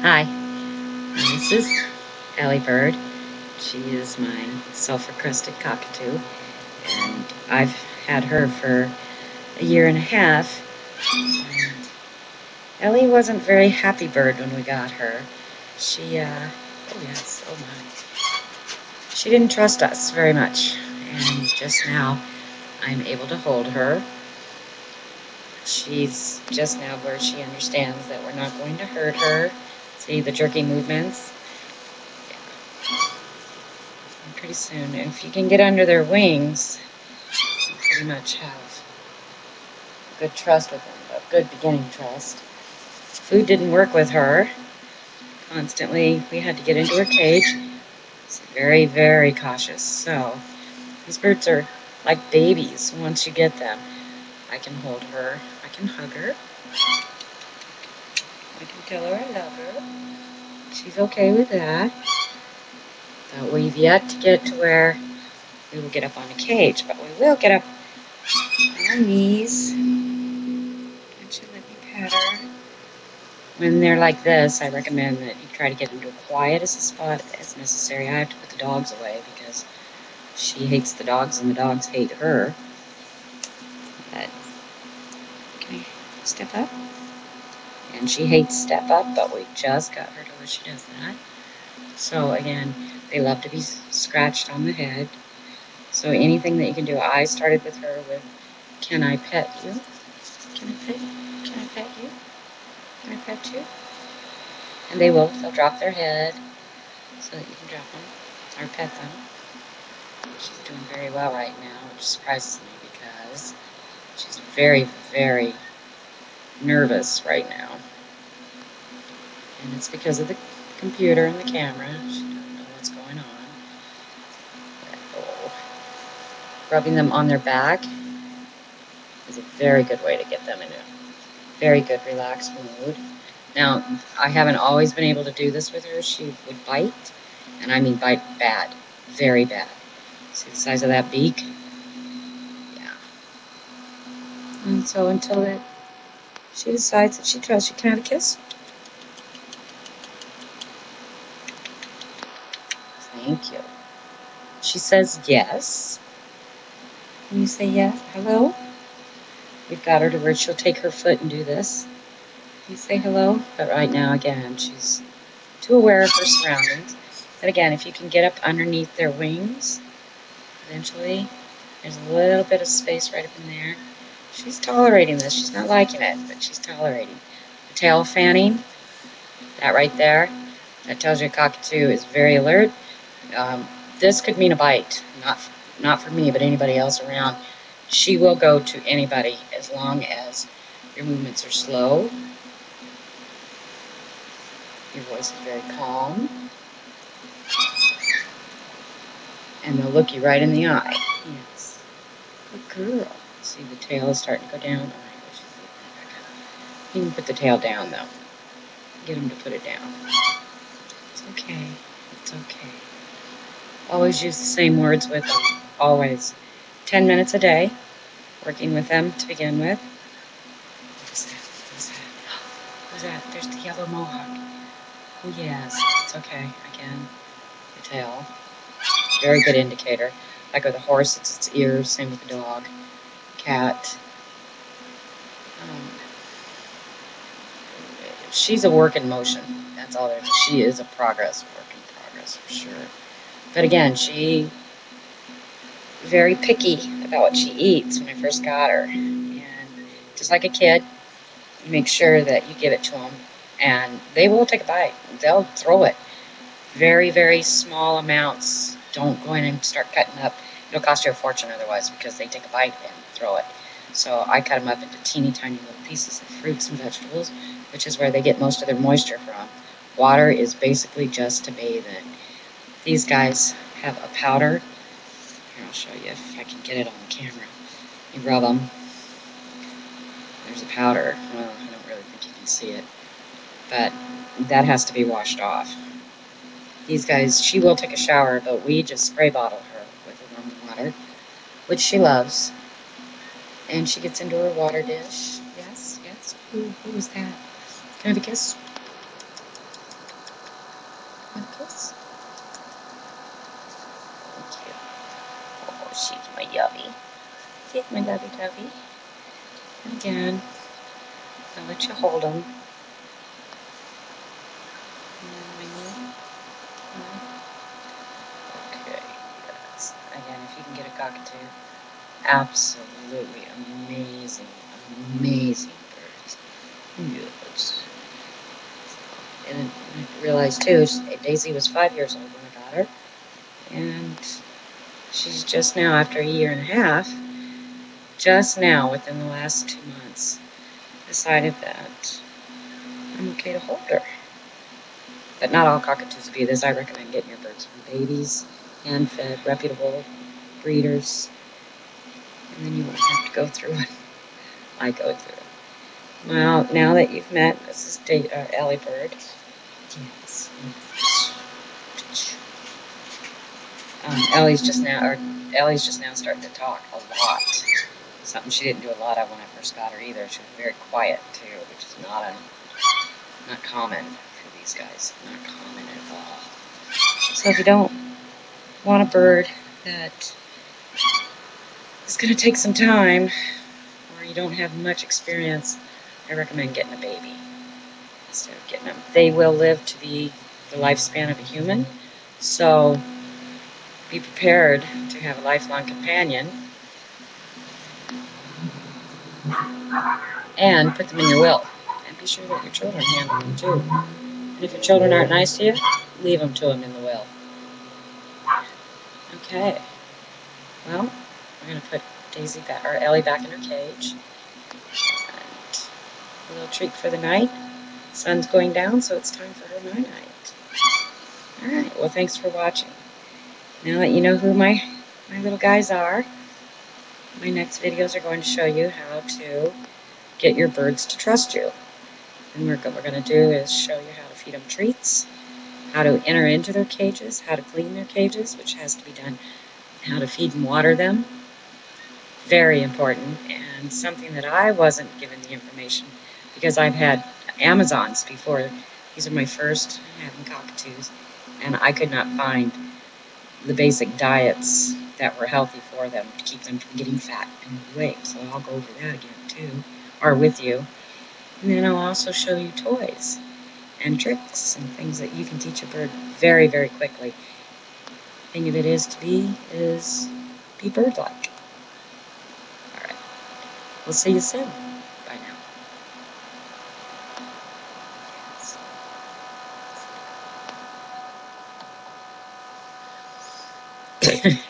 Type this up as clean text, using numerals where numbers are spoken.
Hi, this is Ellie Bird. She is my sulfur crested cockatoo, and I've had her for a year and a half. And Ellie wasn't very happy bird when we got her. Oh yes, oh my. She didn't trust us very much, and just now I'm able to hold her. She's just now where she understands that we're not going to hurt her. See the jerky movements? And pretty soon, if you can get under their wings, you pretty much have good trust with them, a good beginning trust. Food didn't work with her. Constantly, we had to get into her cage. She's very, very cautious. So, these birds are like babies once you get them. I can hold her. I can hug her. I can tell her I love her. She's okay with that. But we've yet to get to where we will get up on a cage, but we will get up on our knees. Can't you let me pet her? When they're like this, I recommend that you try to get into as quiet as a spot as necessary. I have to put the dogs away because she hates the dogs and the dogs hate her. But, can I step up? And she hates step up, but we just got her to where she does that. So again, they love to be scratched on the head. So anything that you can do. I started with her with, can I pet you? Can I pet you? Can I pet you? Can I pet you? And they will. They'll drop their head so that you can drop them or pet them. She's doing very well right now, which surprises me because she's very, very nervous right now. And it's because of the computer and the camera. She doesn't know what's going on. But, oh, rubbing them on their back is a very good way to get them in a very good relaxed mood. Now, I haven't always been able to do this with her. She would bite, and I mean bite bad, very bad. See the size of that beak? Yeah. And so until she decides that she trusts you, can I have a kiss? Thank you. She says yes. Can you say yes? Hello? We've got her to where she'll take her foot and do this. Can you say hello? But right now, again, she's too aware of her surroundings. But again, if you can get up underneath their wings, eventually, there's a little bit of space right up in there. She's tolerating this. She's not liking it, but she's tolerating. The tail fanning, that right there, that tells you a cockatoo is very alert. This could mean a bite, not for me, but anybody else around. She will go to anybody as long as your movements are slow. Your voice is very calm. And they'll look you right in the eye. Yes. Good girl. See, the tail is starting to go down. You can put the tail down, though. Get him to put it down. It's okay. It's okay. Always use the same words with them. Always. 10 minutes a day. Working with them to begin with. What is that? What is that? What is that? There's the yellow mohawk. Oh, yes. It's okay. Again, the tail. Very good indicator. Like with a horse, it's its ears. Same with the dog. Cat. She's a work in motion. That's all there is. She is a work in progress for sure. But again, she very picky about what she eats when I first got her. And just like a kid, you make sure that you give it to them. And they will take a bite. They'll throw it. Very, very small amounts. Don't go in and start cutting up. It'll cost you a fortune otherwise because they take a bite and throw it. So I cut them up into teeny tiny little pieces of fruits and vegetables, which is where they get most of their moisture from. Water is basically just to bathe in. These guys have a powder. Here, I'll show you if I can get it on the camera. You rub them. There's a powder. Well, I don't really think you can see it. But that has to be washed off. These guys, she will take a shower, but we just spray bottle her with warm water, which she loves. And she gets into her water dish. Yes, yes. Ooh, who was that? Can I have a kiss? Kiss. Thank you. Oh, she's my yubby. She's my lovey dovey. And again, I'll let you hold him. Okay, yes. Again, if you can get a cockatoo, absolutely amazing, amazing birds. Yes. And I realized too, Daisy was 5 years old when I got her, and she's just now, after a year and a half, just now, within the last 2 months, decided that I'm okay to hold her. But not all cockatoos be this. I recommend getting your birds from babies, hand-fed, reputable breeders, and then you won't have to go through what I go through. Well, now that you've met, this is Ellie bird. Yes. Ellie's just now starting to talk a lot. Something she didn't do a lot of when I first got her either. She was very quiet too, which is not common for these guys. Not common at all. So if you don't want a bird that is going to take some time, or you don't have much experience, I recommend getting a baby instead of getting them. They will live to be the lifespan of a human, so be prepared to have a lifelong companion, and put them in your will. And be sure that your children handle them too. And if your children aren't nice to you, leave them to them in the will. Okay. Well, we're going to put Ellie back in her cage. And a little treat for the night. Sun's going down, so it's time for her night-night. Alright, well, thanks for watching. Now that you know who my little guys are, my next videos are going to show you how to get your birds to trust you. And what we're going to do is show you how to feed them treats, how to enter into their cages, how to clean their cages, which has to be done, how to feed and water them. Very important, and something that I wasn't given the information because I've had Amazons before. These are my first having cockatoos, and I could not find the basic diets that were healthy for them to keep them from getting fat and weight. So I'll go over that again too, or with you. And then I'll also show you toys and tricks and things that you can teach a bird very, very quickly. The thing of it is be bird-like. All right. We'll see you soon. Bye now.